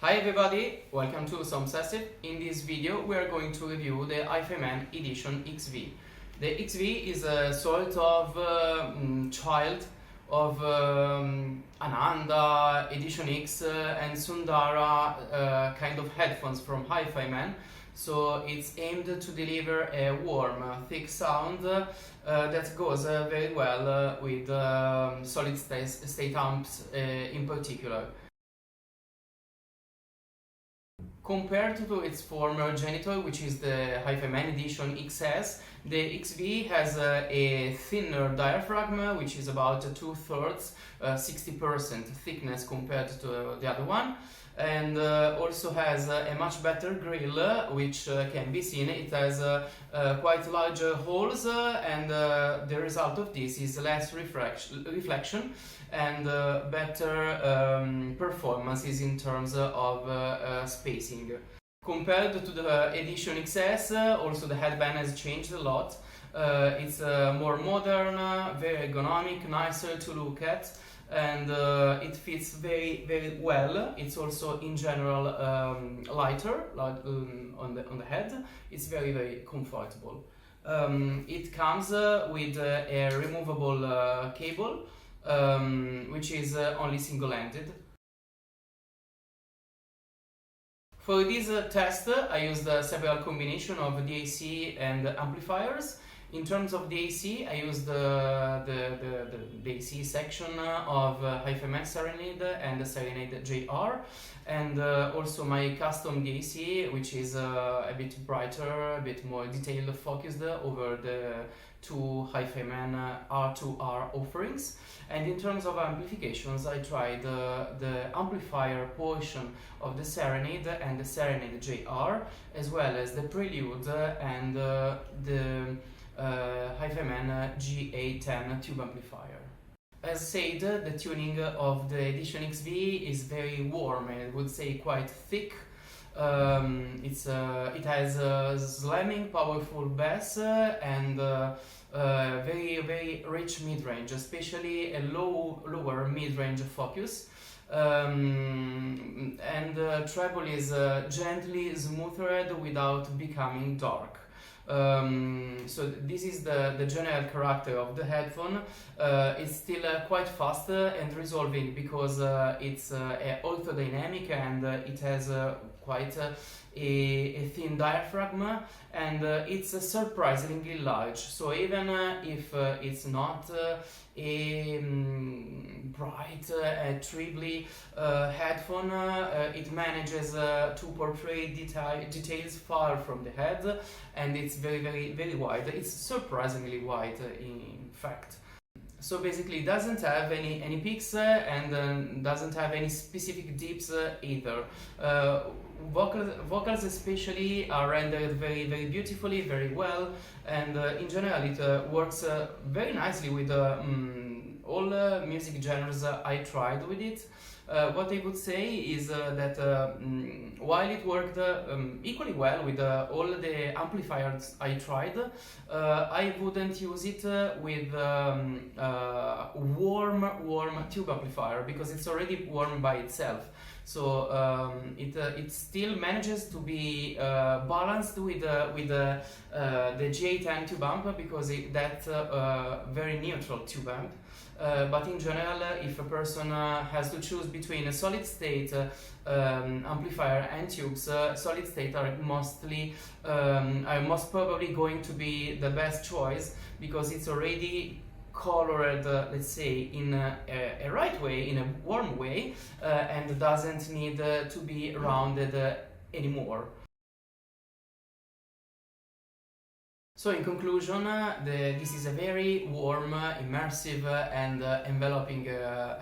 Hi everybody, welcome to SoundBsessive. In this video we are going to review the HifiMan Edition XV. The XV is a sort of child of Ananda, Edition X and Sundara kind of headphones from HifiMan. So it's aimed to deliver a warm, thick sound that goes very well with solid state amps in particular. Compared to its former genitor, which is the HifiMan Edition XS, the XV has a thinner diaphragm, which is about 2/3, 60% thickness compared to the other one, and also has a much better grill, which can be seen. It has quite large holes, and the result of this is less reflection and better performances in terms of spacing. Compared to the Edition XS, also the headband has changed a lot. It's more modern, very ergonomic, nicer to look at, and it fits very well. It's also in general lighter on the head. It's very comfortable. It comes with a removable cable, which is only single-ended. For this test I used several combinations of DAC and amplifiers. In terms of DAC, I used the DAC section of HifiMan Serenade and the Serenade JR, and also my custom DAC, which is a bit brighter, a bit more detail focused over the two HifiMan R2R offerings. And in terms of amplifications, I tried the amplifier portion of the Serenade and the Serenade JR, as well as the Prelude and the HifiMan GA10 tube amplifier. As said, the tuning of the Edition XV is very warm, I would say quite thick. It has a slamming, powerful bass and very rich mid-range, especially a lower mid-range focus. And treble is gently smoothed without becoming dark. So this is the general character of the headphone. It's still quite fast and resolving because it's orthodynamic and it has quite a thin diaphragm, and it's surprisingly large. So even if it's not a bright, trebly headphone, it manages to portray details far from the head, and it's very wide. It's surprisingly wide, in fact. So basically it doesn't have any peaks and doesn't have any specific dips either. Vocals especially are rendered very beautifully, very well, and in general it works very nicely with all music genres I tried with it. What I would say is that while it worked equally well with all the amplifiers I tried, I wouldn't use it with warm tube amplifier, because it's already warm by itself. So it still manages to be balanced with the GA10 tube amp, because that's a very neutral tube amp. But in general, if a person has to choose between a solid state amplifier and tubes, solid state are most probably going to be the best choice, because it's already colored, let's say, in a right way, in a warm way, and doesn't need to be rounded anymore. So in conclusion, this is a very warm, immersive and enveloping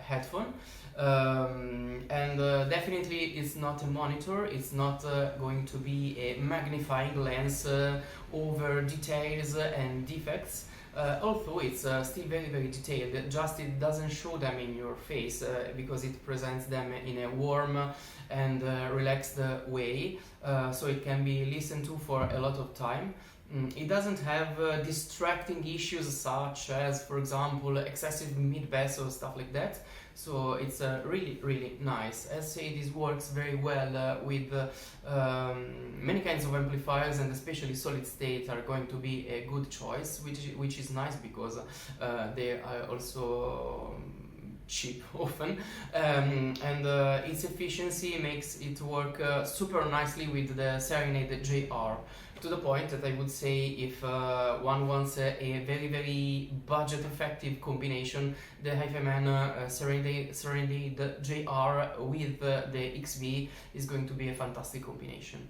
headphone, and definitely it's not a monitor, it's not going to be a magnifying lens over details and defects, although it's still very detailed, just it doesn't show them in your face because it presents them in a warm and relaxed way, so it can be listened to for a lot of time. It doesn't have distracting issues such as, for example, excessive mid-bass or stuff like that. so it's really nice. As said, this works very well with many kinds of amplifiers, and especially solid state are going to be a good choice, which is nice because they are also cheap often, and its efficiency makes it work super nicely with the Serenade JR, to the point that I would say if one wants a very budget effective combination, the HifiMan Serenade JR with the XV is going to be a fantastic combination.